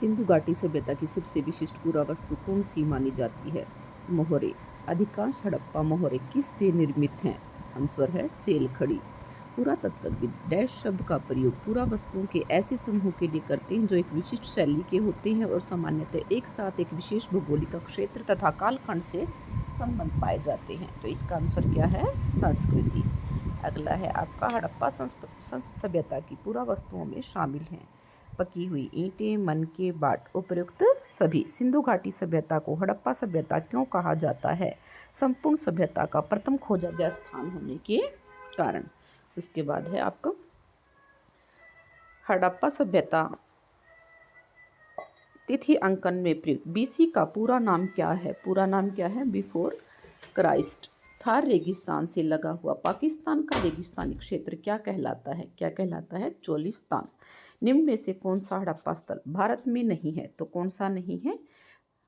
सिंधु घाटी सभ्यता की सबसे विशिष्ट पुरावस्तु कौन सी मानी जाती है? मोहरे। अधिकांश हड़प्पा मोहरे किससे निर्मित हैं? आंसर है सेल खड़ी। पुरातत्वविद डैश शब्द का प्रयोग पुरावस्तुओं के ऐसे समूह के लिए करते हैं जो एक विशिष्ट शैली के होते हैं और सामान्यतः एक साथ एक विशेष भौगोलिक क्षेत्र तथा कालखंड से संबंध पाए जाते हैं। तो इसका आंसर क्या है? संस्कृति। अगला है आपका हड़प्पा सभ्यता की पुरावस्तुओं में शामिल हैं पकी हुई ईंटें, मनके, बाट। उपर्युक्त सभी। सिंधु घाटी सभ्यता को हड़प्पा सभ्यता क्यों कहा जाता है? संपूर्ण सभ्यता का प्रथम खोजा गया स्थान होने के कारण। उसके बाद है आपका हड़प्पा सभ्यता तिथि अंकन में प्रयुक्त बीसी का पूरा नाम क्या है? पूरा नाम क्या है? Before Christ. थार रेगिस्तान से लगा हुआ पाकिस्तान का रेगिस्तानी क्षेत्र क्या कहलाता है? क्या कहलाता है? चोलिस्तान। निम्न में से कौन सा हड़प्पा स्थल भारत में नहीं है? तो कौन सा नहीं है?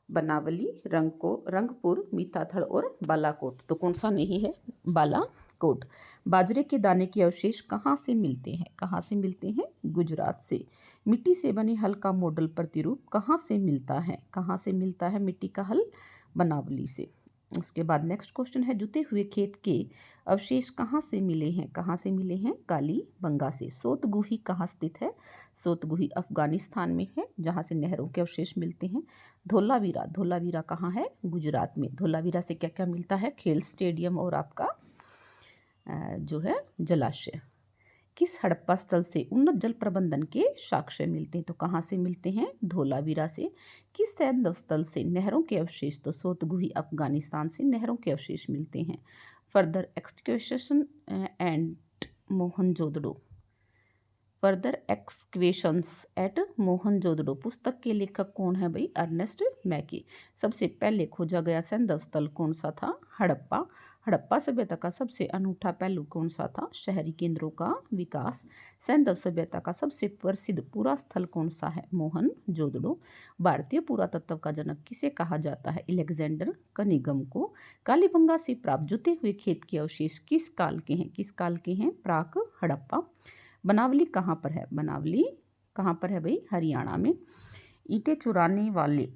बनावली, रंगपुर, मीताथड़ और बालाकोट। तो कौन सा नहीं है? बालाकोट। बाजरे के दाने के अवशेष कहाँ से मिलते हैं? कहाँ से मिलते हैं? गुजरात से। मिट्टी से बने हल का मॉडल प्रतिरूप कहाँ से मिलता है? कहाँ से मिलता है मिट्टी का हल? बनावली से। उसके बाद नेक्स्ट क्वेश्चन है, जुते हुए खेत के अवशेष कहाँ से मिले हैं? कहाँ से मिले हैं? कालीबंगा से। सोतगुही कहाँ स्थित है? सोतगुही अफगानिस्तान में है, जहाँ से नहरों के अवशेष मिलते हैं। धोलावीरा, धोलावीरा कहाँ है? गुजरात में। धोलावीरा से क्या क्या मिलता है? खेल स्टेडियम और आपका जो है जलाशय। किस हड़प्पा स्थल से उन्नत जल प्रबंधन के साक्ष्य मिलते हैं? तो कहाँ से मिलते हैं? धोलावीरा से। किस सैन्य स्थल से नहरों के अवशेष? तो सोतगुही अफगानिस्तान से नहरों के अवशेष मिलते हैं। Further excavation and Mohenjodaro. Further excavations at Mohenjodaro पुस्तक के लेखक कौन है भाई? अर्नेस्ट मैके। सबसे पहले खोजा गया सैन्य स्थल कौन सा था? हड़प्पा। हड़प्पा सभ्यता का सबसे अनूठा पहलू कौन सा था? शहरी केंद्रों का विकास। सैन्य सभ्यता का सबसे प्रसिद्ध पूरा स्थल कौन सा है? मोहनजोदड़ो। भारतीय पुरातत्व का जनक किसे कहा जाता है? अलेक्जेंडर कनिगम को। कालीबंगा से प्राप्त जुते हुए खेत के अवशेष किस काल के हैं? किस काल के हैं? प्राक हड़प्पा। बनावली कहाँ पर है? बनावली कहाँ पर है भाई? हरियाणा में। ईंटें चुराने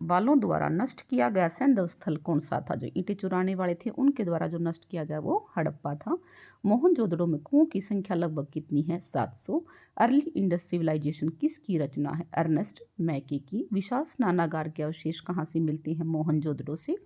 वालों द्वारा नष्ट किया गया सैन्य स्थल कौन सा था? जो ईंटें चुराने वाले थे उनके द्वारा जो नष्ट किया गया वो हड़प्पा था। मोहनजोदड़ो में कुओं की संख्या लगभग कितनी है? 700। अर्ली इंडस सिविलाइजेशन किसकी रचना है? अर्नेस्ट मैके की। विशाल स्नानागार के अवशेष कहाँ से मिलते हैं? मोहनजोदड़ो से।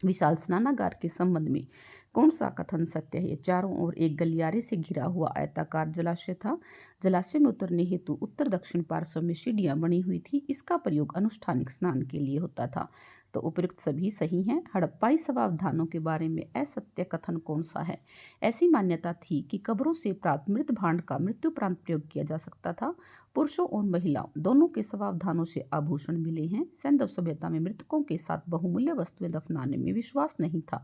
विशाल स्नानागार के संबंध में कौन सा कथन सत्य है? चारों ओर एक गलियारे से घिरा हुआ आयताकार जलाशय था। जलाशय में उतरने हेतु उत्तर दक्षिण पार्श्व में सीढ़ियां बनी हुई थी। इसका प्रयोग अनुष्ठानिक स्नान के लिए होता था। तो उपयुक्त सभी सही हैं। हड़प्पाई शवावधानों के बारे में असत्य कथन कौन सा है? ऐसी मान्यता थी कि कब्रों से प्राप्त मृत भांड का मृत्यु प्रयोग किया जा सकता था। पुरुषों और महिलाओं दोनों के शवावधानों से आभूषण मिले हैं। सैंधव सभ्यता में मृतकों के साथ बहुमूल्य वस्तुएं दफनाने में विश्वास नहीं था।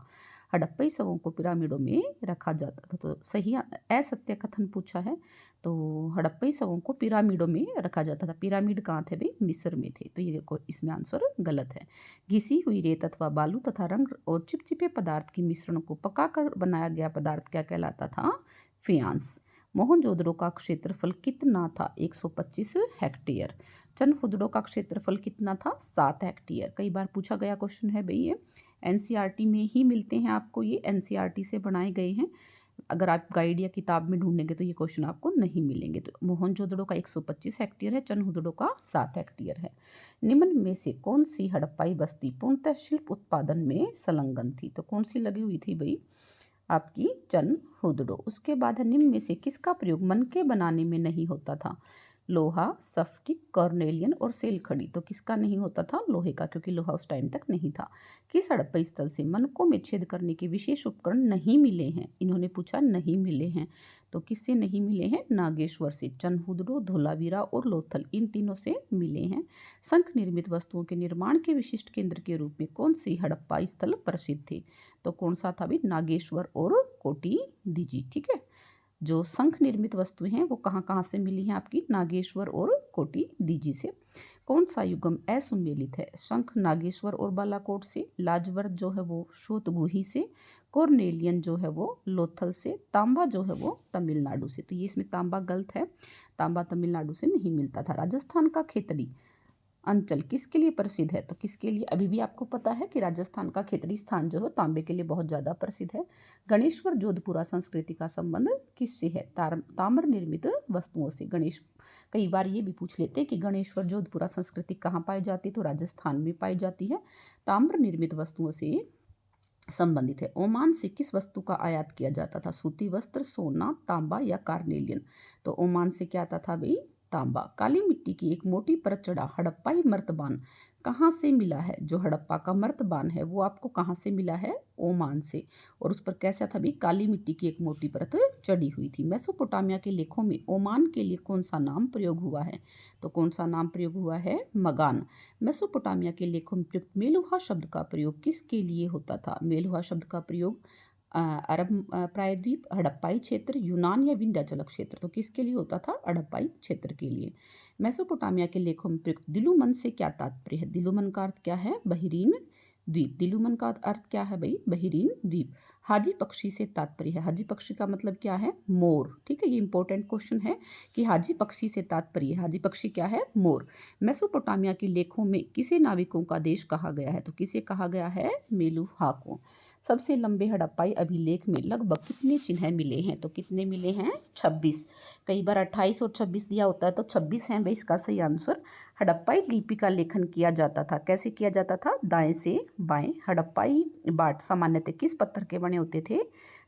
हड़प्पई शवों को पिरामिडों में रखा जाता था। तो सही असत्य कथन पूछा है। तो हड़प्पई शवों को पिरामिडों में रखा जाता था। पिरामिड कहाँ थे भाई? मिस्र में थे। तो ये देखो इसमें आंसर गलत है। घिसी हुई रेत अथवा बालू तथा रंग और चिपचिपे पदार्थ के मिश्रण को पकाकर बनाया गया पदार्थ क्या कहलाता था? फियांस। मोहनजोदड़ो का क्षेत्रफल कितना था? 125 हेक्टेयर। चनहुदड़ो का क्षेत्रफल कितना था? 7 हेक्टेयर। कई बार पूछा गया क्वेश्चन है भाई ये। एनसीईआरटी में ही मिलते हैं आपको, ये एनसीईआरटी से बनाए गए हैं। अगर आप गाइड या किताब में ढूंढेंगे तो ये क्वेश्चन आपको नहीं मिलेंगे। तो मोहनजोदड़ो का 125 हेक्टेयर है, चनहुदड़ो का 7 हेक्टेयर है। निम्न में से कौन सी हड़प्पाई बस्ती पूर्णतः शिल्प उत्पादन में संलग्न थी? तो कौन सी लगी हुई थी भाई? आपकी चनहुदड़ो। उसके बाद है, निम्न में से किसका प्रयोग मनके बनाने में नहीं होता था? लोहा, स्फटिक, कॉर्नेलियन और सेल खड़ी। तो किसका नहीं होता था? लोहे का, क्योंकि लोहा उस टाइम तक नहीं था। किस हड़प्पई स्थल से मनकों में छेद करने के विशेष उपकरण नहीं मिले हैं? इन्होंने पूछा नहीं मिले हैं। तो किससे नहीं मिले हैं? नागेश्वर से। चनहुदड़ो, धोलावीरा और लोथल, इन तीनों से मिले हैं। शंख निर्मित वस्तुओं के निर्माण के विशिष्ट केंद्र के रूप में कौन सी हड़प्पाई स्थल प्रसिद्ध थे? तो कौन सा था भी? नागेश्वर और कोटी दीजी। ठीक है। जो शंख निर्मित वस्तुएं हैं वो कहाँ कहाँ से मिली हैं? आपकी नागेश्वर और कोटी दीजी से। कौन सा युगम असुमेलित है? शंख नागेश्वर और बालाकोट से। लाजवर्त जो है वो शोतगुही से। कॉर्नेलियन जो है वो लोथल से। तांबा जो है वो तमिलनाडु से। तो ये इसमें तांबा गलत है। तांबा तमिलनाडु से नहीं मिलता था। राजस्थान का खेतड़ी अंचल किसके लिए प्रसिद्ध है? तो किसके लिए? अभी भी आपको पता है कि राजस्थान का खेतड़ी स्थान जो है तांबे के लिए बहुत ज़्यादा प्रसिद्ध है। गणेश्वर जोधपुरा संस्कृति का संबंध किससे है? ताम्र निर्मित वस्तुओं से। गणेश कई बार ये भी पूछ लेते हैं कि गणेश्वर जोधपुरा संस्कृति कहाँ पाई जाती है? तो राजस्थान में पाई जाती है। ताम्र निर्मित वस्तुओं से संबंधित है। ओमान से किस वस्तु का आयात किया जाता था? सूती वस्त्र, सोना, तांबा या कार्नेलियन? तो ओमान से क्या आता था भाई? तांबा। काली मिट्टी की एक मोटी परत चढ़ा हड़प्पाई मर्तबान कहाँ से मिला है? जो हड़प्पा का मर्तबान है वो आपको कहाँ से मिला है? ओमान से। और उस पर कैसा था भी? काली मिट्टी की एक मोटी परत चढ़ी हुई थी। मेसोपोटामिया के लेखों में ओमान के लिए कौन सा नाम प्रयोग हुआ है? तो कौन सा नाम प्रयोग हुआ है? मगान। मेसोपोटामिया के लेखों में प्रयुक्त मेलुहा शब्द का प्रयोग किसके लिए होता था? मेलुहा शब्द का प्रयोग अरब प्रायद्वीप, हड़प्पाई क्षेत्र, यूनान या विंध्याचल क्षेत्र? तो किसके लिए होता था? हड़प्पाई क्षेत्र के लिए। मेसोपोटामिया के लेखों में प्रयुक्त दिलुमन से क्या तात्पर्य है? दिलुमन का अर्थ क्या है? बहरीन द्वीप। दिलुमन का अर्थ क्या है भाई? बहरीन द्वीप। हाजी पक्षी से तात्पर्य है। हाजी पक्षी का मतलब क्या है? मोर। ठीक है, ये इंपॉर्टेंट क्वेश्चन है कि हाजी पक्षी से तात्पर्य। हाजी पक्षी क्या है? मोर। मेसोपोटामिया के लेखों में किसे नाविकों का देश कहा गया है? तो किसे कहा गया है? मेलुहा को। सबसे लंबे हड़प्पाई अभिलेख में लगभग कितने चिन्ह मिले हैं? तो कितने मिले हैं? 26। कई बार 28 और 26 दिया होता है तो 26 है भाई इसका सही आंसर। हड़प्पाई लिपि का लेखन किया जाता था। कैसे किया जाता था? दाएं से बाएं। हड़प्पाई बाट सामान्यतः किस पत्थर के बने होते थे?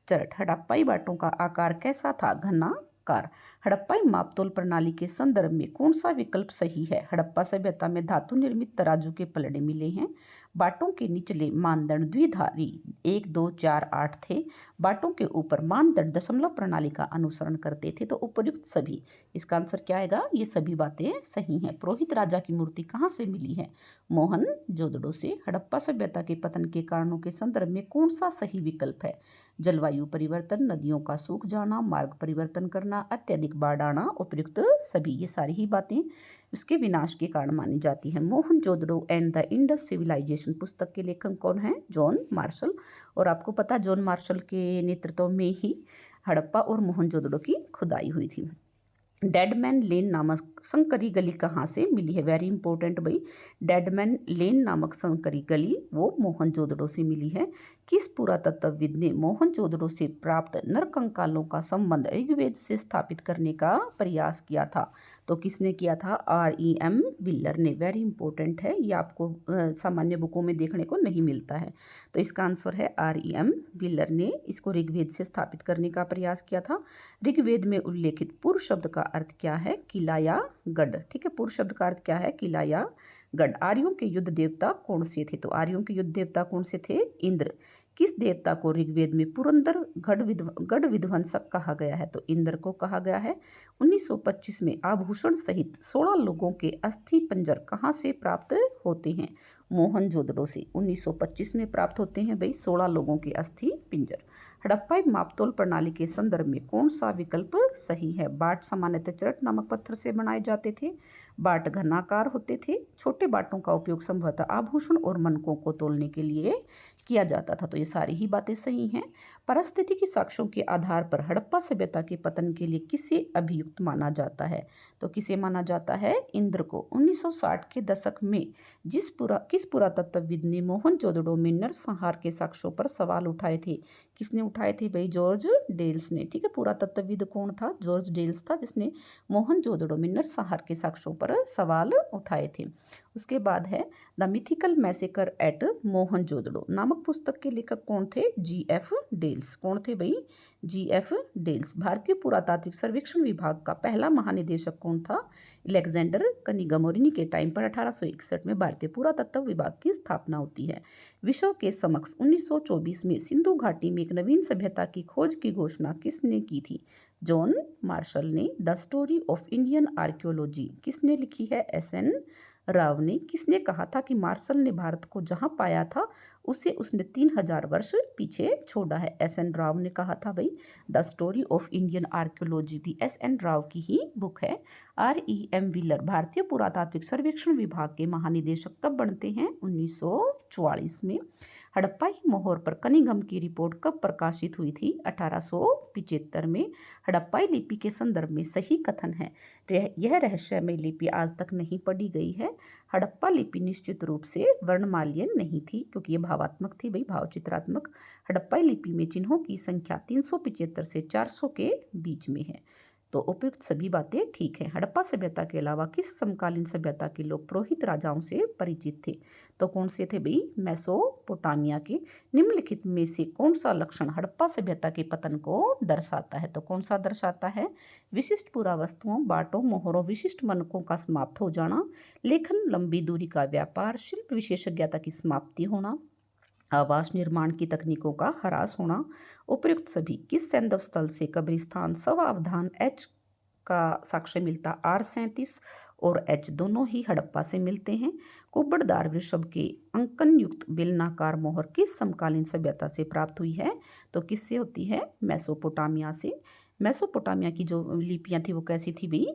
चरट। हड़प्पाई बाटों का आकार कैसा था? घनाकार। हड़प्पाई मापतोल प्रणाली के संदर्भ में कौन सा विकल्प सही है? हड़प्पा सभ्यता में धातु निर्मित तराजू के पलड़े मिले हैं। बाटों के निचले मानदंड द्विधारी 1, 2, 4, 8 थे। बाटों के ऊपर मानदंड दशमलव प्रणाली का अनुसरण करते थे। तो उपयुक्त सभी, इसका आंसर क्या आएगा? ये सभी बातें सही हैं। पुरोहित राजा की मूर्ति कहाँ से मिली है? मोहनजोदड़ो से। हड़प्पा सभ्यता के पतन के कारणों के संदर्भ में कौन सा सही विकल्प है? जलवायु परिवर्तन, नदियों का सूख जाना, मार्ग परिवर्तन करना, अत्यधिक बाढ़ आना। उपयुक्त सभी, ये सारी ही बातें उसके विनाश के कारण मानी जाती है। Mohenjodaro and the Indus civilization पुस्तक के लेखक कौन है? John Marshall. और आपको पता जॉन मार्शल के नेतृत्व में ही हड़प्पा और मोहनजोदड़ो की खुदाई हुई थी। डेडमैन लेन नामक संकरी गली कहाँ से मिली है? वेरी इंपॉर्टेंट भाई। डेडमैन लेन नामक संकरी गली वो मोहनजोदड़ो से मिली है। किस पुरातत्वविद ने मोहनजोदड़ो से प्राप्त नरकंकालों का संबंध ऋग्वेद से स्थापित करने का प्रयास किया था? तो किसने किया था? REM विल्लर ने। वेरी इंपॉर्टेंट है, ये आपको सामान्य बुकों में देखने को नहीं मिलता है। तो इसका आंसर है REM विल्लर ने इसको ऋग्वेद से स्थापित करने का प्रयास किया था। ऋग्वेद में उल्लेखित पूर्व शब्द का अर्थ क्या है? किला या गढ़। ठीक है, पूर्व शब्द का अर्थ क्या है? किला या गढ़। आर्यों के युद्ध देवता कौन से थे? तो आर्यों के युद्ध देवता कौन से थे? इंद्र। किस देवता को ऋग्वेद में पुरंदर गढ़ विध्वंसक कहा गया है? तो इंद्र को कहा गया है। 1925 में आभूषण सहित 16 लोगों के अस्थि पंजर कहाँ से प्राप्त होते हैं? मोहनजोदड़ो से। 1925 में प्राप्त होते हैं भाई 16 लोगों के अस्थि पिंजर। हड़प्पाई मापतोल प्रणाली के संदर्भ में कौन सा विकल्प सही है? बाट सामान्यतः चरट नामक पत्थर से बनाए जाते थे। बाट घनाकार होते थे। छोटे बाटों का उपयोग संभवतः आभूषण और मनकों को तोलने के लिए किया जाता था। तो ये सारी ही बातें सही हैं। पारिस्थितिकी साक्ष्यों के आधार पर हड़प्पा सभ्यता के पतन के लिए किसे अभियुक्त माना जाता है? तो किसे माना जाता है? इंद्र को। 1960 के दशक में किस पुरातत्वविद ने मोहनजोदड़ो में नरसंहार के साक्ष्यों पर सवाल उठाए थे? किसने उठाए थे भाई? जॉर्ज डेल्स ने। ठीक है, पुरातत्वविद कौन था? जॉर्ज डेल्स था, जिसने मोहनजोदड़ो में नरसंहार के साक्ष्यों पर सवाल उठाए थे। उसके बाद है the mythical massacre at Mohenjodaro नामक पुस्तक के लेखक कौन थे? GF Dales. कौन थे भाई? GF Dales. भारतीय पुरातात्विक सर्वेक्षण विभाग का पहला महानिदेशक कौन था? अलेक्जेंडर कनिगमोरिनी के टाइम पर 1861 में भारतीय पुरातत्व विभाग की स्थापना होती है। विश्व के समक्ष 1924 में सिंधु घाटी में एक नवीन सभ्यता की खोज की घोषणा किसने की थी? जॉन मार्शल ने। The story of Indian archaeology किसने लिखी है? SN राव ने। किसने कहा था कि मार्शल ने भारत को जहां पाया था उसे उसने 3000 वर्ष पीछे छोड़ा है? SN राव ने कहा था भाई। The story of Indian archaeology भी SN राव की ही बुक है। REM विलर भारतीय पुरातात्विक सर्वेक्षण विभाग के महानिदेशक कब बनते हैं? 1944 में। हड़प्पाई मोहर पर कनिंघम की रिपोर्ट कब प्रकाशित हुई थी? 1875 में। हड़प्पाई लिपि के संदर्भ में सही कथन है यह रहस्यमय लिपि आज तक नहीं पढ़ी गई है। हड़प्पा लिपि निश्चित रूप से वर्णमाल्य नहीं थी, क्योंकि ये भावात्मक थी, भाई भाव चित्रात्मक। हड़प्पा लिपि में चिन्हों की संख्या 375 से 400 के बीच में है। तो उपयुक्त सभी बातें ठीक हैं। हड़प्पा सभ्यता के अलावा किस समकालीन सभ्यता के लोग पुरोहित राजाओं से परिचित थे? तो कौन से थे भाई? मेसोपोटामिया के। निम्नलिखित में से कौन सा लक्षण हड़प्पा सभ्यता के पतन को दर्शाता है? तो कौन सा दर्शाता है? विशिष्ट पुरावस्तुओं, बाटों, मोहरों, विशिष्ट मनकों का समाप्त हो जाना, लेखन, लंबी दूरी का व्यापार, शिल्प विशेषज्ञता की समाप्ति होना, आवास निर्माण की तकनीकों का ह्रास होना। उपयुक्त सभी। किस सैंधव स्थल से कब्रिस्तान सवावधान एच का साक्ष्य मिलता? R37 और H दोनों ही हड़प्पा से मिलते हैं। कुब्बड़दार वृषभ के अंकन युक्त बेलनाकार मोहर किस समकालीन सभ्यता से प्राप्त हुई है? तो किससे होती है? मेसोपोटामिया से। मेसोपोटामिया की जो लिपियां थी वो कैसी थी भाई?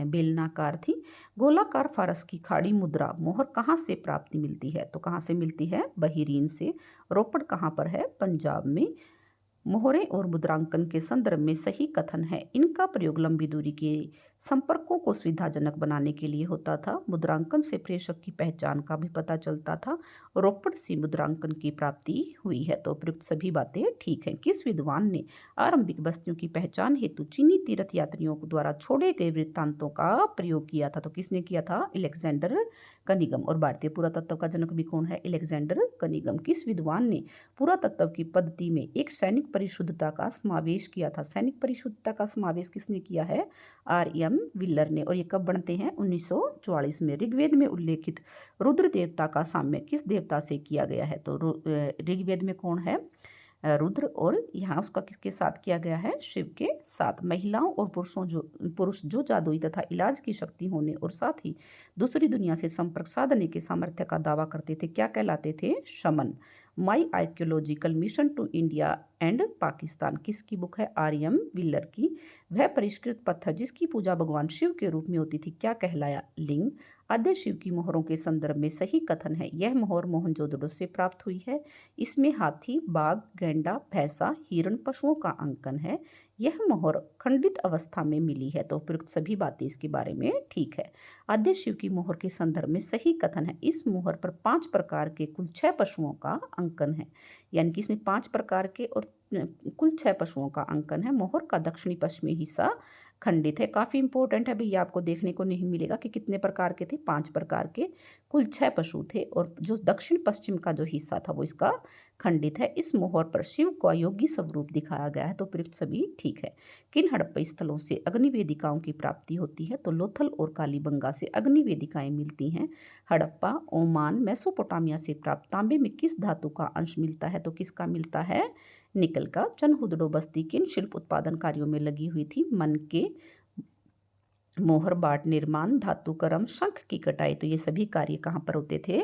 बेलनाकार थी। गोलाकार फारस की खाड़ी मुद्रा मोहर कहाँ से प्राप्ति मिलती है? तो कहाँ से मिलती है? बहरीन से। रोपड़ कहाँ पर है? पंजाब में। मोहरें और मुद्रांकन के संदर्भ में सही कथन है। इनका प्रयोग लंबी दूरी के संपर्कों को सुविधाजनक बनाने के लिए होता था। मुद्रांकन से प्रेषक की पहचान का भी पता चलता था। रोपड़ से मुद्रांकन की प्राप्ति हुई है। तो उपयुक्त सभी बातें ठीक हैं। किस विद्वान ने आरंभिक बस्तियों की पहचान हेतु चीनी तीर्थ यात्रियों द्वारा छोड़े गए वृत्तांतों का प्रयोग किया था? तो किसने किया था? अलेक्जेंडर कनिगम। और भारतीय पुरातत्व का जनक भी कौन है? अलेक्जेंडर कनिगम। किस विद्वान ने पुरातत्व की पद्धति में एक सैनिक परिशुद्धता का समावेश किया था? सैनिक परिशुद्धता का समावेश किसने किया है? R.M. विल्लर ने। और ये कब बनते हैं? 1944 में। ऋग्वेद में उल्लेखित रुद्र देवता का साम्य किस देवता से किया गया है? तो ऋग्वेद में कौन है? रुद्र। और यहाँ उसका किसके साथ किया गया है? शिव के साथ। महिलाओं और पुरुष जो जादुई तथा इलाज की शक्ति होने और साथ ही दूसरी दुनिया से संपर्क साधने के सामर्थ्य का दावा करते थे, क्या कहलाते थे? शमन। My archaeological mission to India and Pakistan किसकी बुक है? R.M. विल्लर की। वह परिष्कृत पत्थर जिसकी पूजा भगवान शिव के रूप में होती थी, क्या कहलाया? लिंग। आद्य शिव की मोहरों के संदर्भ में सही कथन है। यह मोहर मोहनजोदड़ो से प्राप्त हुई है। इसमें हाथी, बाघ, गैंडा, भैंसा, हिरण पशुओं का अंकन है। यह मोहर खंडित अवस्था में मिली है। तो उपयुक्त सभी बातें इसके बारे में ठीक है। आद्य शिव की मोहर के संदर्भ में सही कथन है। इस मोहर पर 5 प्रकार के कुल 6 पशुओं का अंकन है। यानी कि इसमें 5 प्रकार के और कुल 6 पशुओं का अंकन है। मोहर का दक्षिणी पश्चिमी हिस्सा खंडित है। काफ़ी इंपॉर्टेंट है भैया, आपको देखने को नहीं मिलेगा कि कितने प्रकार के थे। 5 प्रकार के, कुल 6 पशु थे, और जो दक्षिण पश्चिम का जो हिस्सा था वो इसका खंडित है। इस मोहर पर शिव का योगी स्वरूप दिखाया गया है। तो उपयुक्त सभी ठीक है। किन हड़प्पा स्थलों से अग्नि वेदिकाओं की प्राप्ति होती है? तो लोथल और कालीबंगा से अग्नि वेदिकाएं मिलती हैं। हड़प्पा, ओमान, मेसोपोटामिया से प्राप्त तांबे में किस धातु का अंश मिलता है? तो किसका मिलता है? निकल का। चनहुदड़ो बस्ती किन शिल्प उत्पादन कार्यों में लगी हुई थी? मन के, मोहर बाट निर्माण, धातुकर्म, शंख की कटाई। तो ये सभी कार्य कहाँ पर होते थे?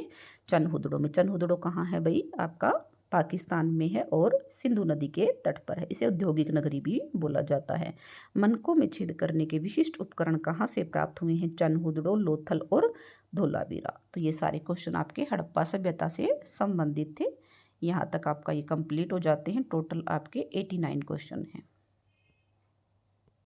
चनहुदड़ो में। चनहुदड़ो कहाँ है भाई? आपका पाकिस्तान में है और सिंधु नदी के तट पर है। इसे औद्योगिक नगरी भी बोला जाता है। मनकों में छेद करने के विशिष्ट उपकरण कहाँ से प्राप्त हुए हैं? चनहुदड़ो, लोथल और धोलावीरा। तो ये सारे क्वेश्चन आपके हड़प्पा सभ्यता से संबंधित थे। यहाँ तक आपका ये कंप्लीट हो जाते हैं। टोटल आपके 89 क्वेश्चन हैं।